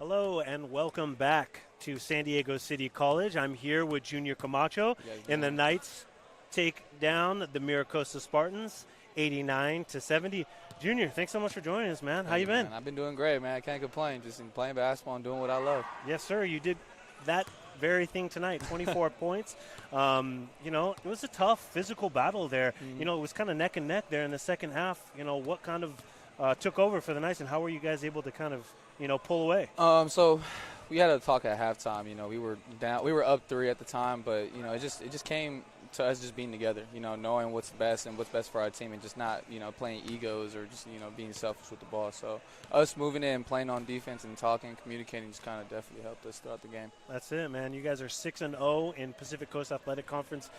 Hello and welcome back to San Diego City College. I'm here with Junior Camacho, and the Knights take down the MiraCosta Spartans 89-70. Junior, thanks so much for joining us, man. How you been? Man, I've been doing great, man. I can't complain. Just playing basketball and doing what I love. Yes, sir. You did that very thing tonight, 24 points. It was a tough physical battle there. Mm-hmm. It was kind of neck and neck there in the second half. What kind of took over for the Knights, and how were you guys able to kind of, pull away? So we had a talk at halftime. We were down. We were up 3 at the time, but it just came to us just being together. Knowing what's best and what's best for our team, and just not playing egos or just being selfish with the ball. So us moving in, playing on defense, and talking, communicating just kind of definitely helped us throughout the game. That's it, man. You guys are 6-0 in Pacific Coast Athletic Conference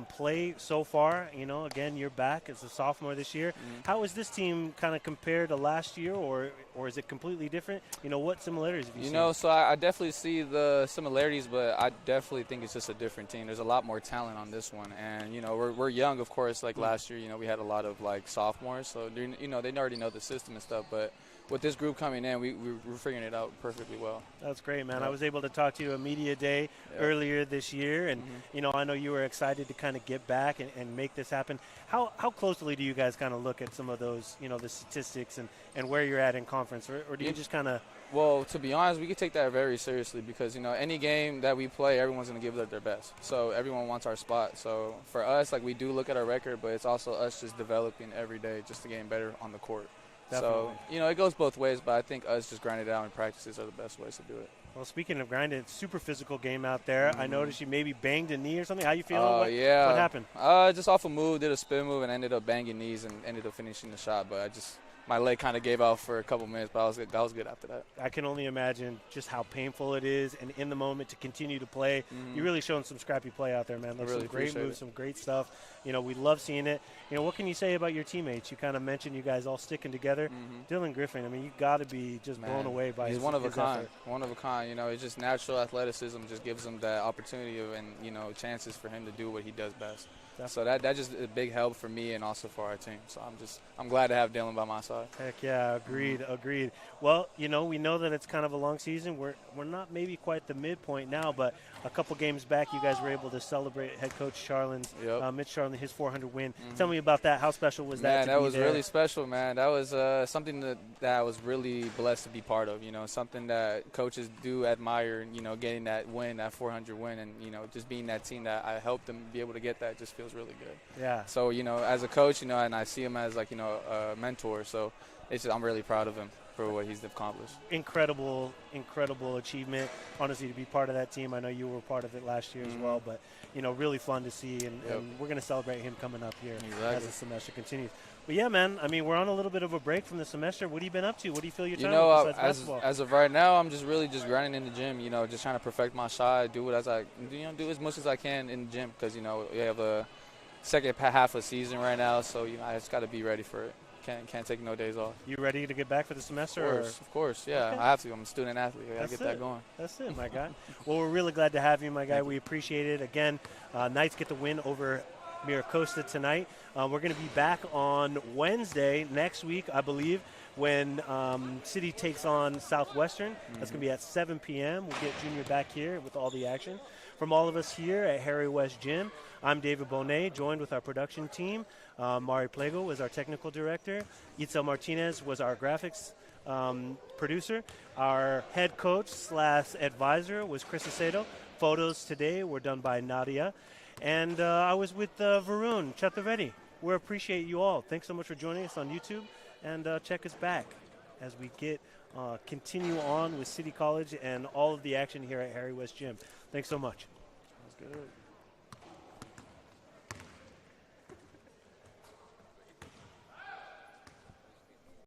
play so far. Again, you're back as a sophomore this year. Mm-hmm. How is this team kind of compared to last year, or is it completely different? What similarities have you seen? So I definitely see the similarities, but I definitely think it's just a different team. There's a lot more talent on this one, and we're young, of course. Like last year, we had a lot of sophomores, so they already know the system and stuff. But with this group coming in, we're figuring it out perfectly well. That's great, man. Yep. I was able to talk to you at Media Day earlier this year, and I know you were excited to kind of get back and make this happen. How closely do you guys kind of look at some of those, the statistics and where you're at in conference, or do you just kind of? Well, to be honest, we can take that very seriously because, any game that we play, everyone's going to give it their best. So everyone wants our spot. So for us, we do look at our record, but it's also us just developing every day just to get better on the court. Definitely. So, it goes both ways, but I think us just grinding it out in practices are the best ways to do it. Well, speaking of grinding, it's super physical game out there. I noticed you maybe banged a knee or something. How you feeling? Oh, yeah. What happened? Just off a move, did a spin move, and ended up banging knees and ended up finishing the shot. But my leg kind of gave out for a couple minutes, but I was good after that. I can only imagine just how painful it is, and in the moment to continue to play. You're really showing some scrappy play out there, man. There's some great moves, some great stuff. We love seeing it. What can you say about your teammates? You kind of mentioned you guys all sticking together. Dylan Griffin, you got to be just blown away by his effort. He's one of a kind. One of a kind. It's just natural athleticism just gives him that opportunity and chances for him to do what he does best. So that just a big help for me and also for our team. So I'm glad to have Dylan by my side. Heck yeah, agreed. Well, we know that it's kind of a long season. We're not maybe quite the midpoint now, but a couple games back, you guys were able to celebrate head coach Mitch Charlin, his 400 win. Tell me about that. How special was that? Man, that was really special, man. That was something that I was really blessed to be part of. Something that coaches do admire. Getting that win, that 400 win, and just being that team that I helped them be able to get that just feels really good. Yeah. So as a coach, and I see him as a mentor. So I'm really proud of him for what he's accomplished. Incredible achievement. Honestly, to be part of that team. I know you were part of it last year as well, but really fun to see, and we're going to celebrate him coming up here as the semester continues. But yeah, man, we're on a little bit of a break from the semester. What have you been up to? What do you feel your time besides basketball? As of right now, I'm just really just grinding in the gym. Just trying to perfect my shot, do as much as I can in the gym because we have a second half of season right now, so I just got to be ready for it. Can't take no days off. You ready to get back for the semester? Of course, yeah. Okay. I have to. I'm a student athlete. I got to get that going. That's it, my guy. Well, we're really glad to have you, my guy. We appreciate it. Again, Knights get the win over MiraCosta tonight. We're going to be back on Wednesday next week, I believe, when City takes on Southwestern. That's going to be at 7 p.m. We'll get Junior back here with all the action. From all of us here at Harry West Gym, I'm David Bohnet, joined with our production team. Pliego was our technical director. Itzel Martinez was our graphics producer. Our head coach / advisor was Chris Acedo. Photos today were done by Nadia. And I was with Varun Chaturvedi. We appreciate you all. Thanks so much for joining us on YouTube. And check us back as we continue on with City College and all of the action here at Harry West Gym. Thanks so much. That's good.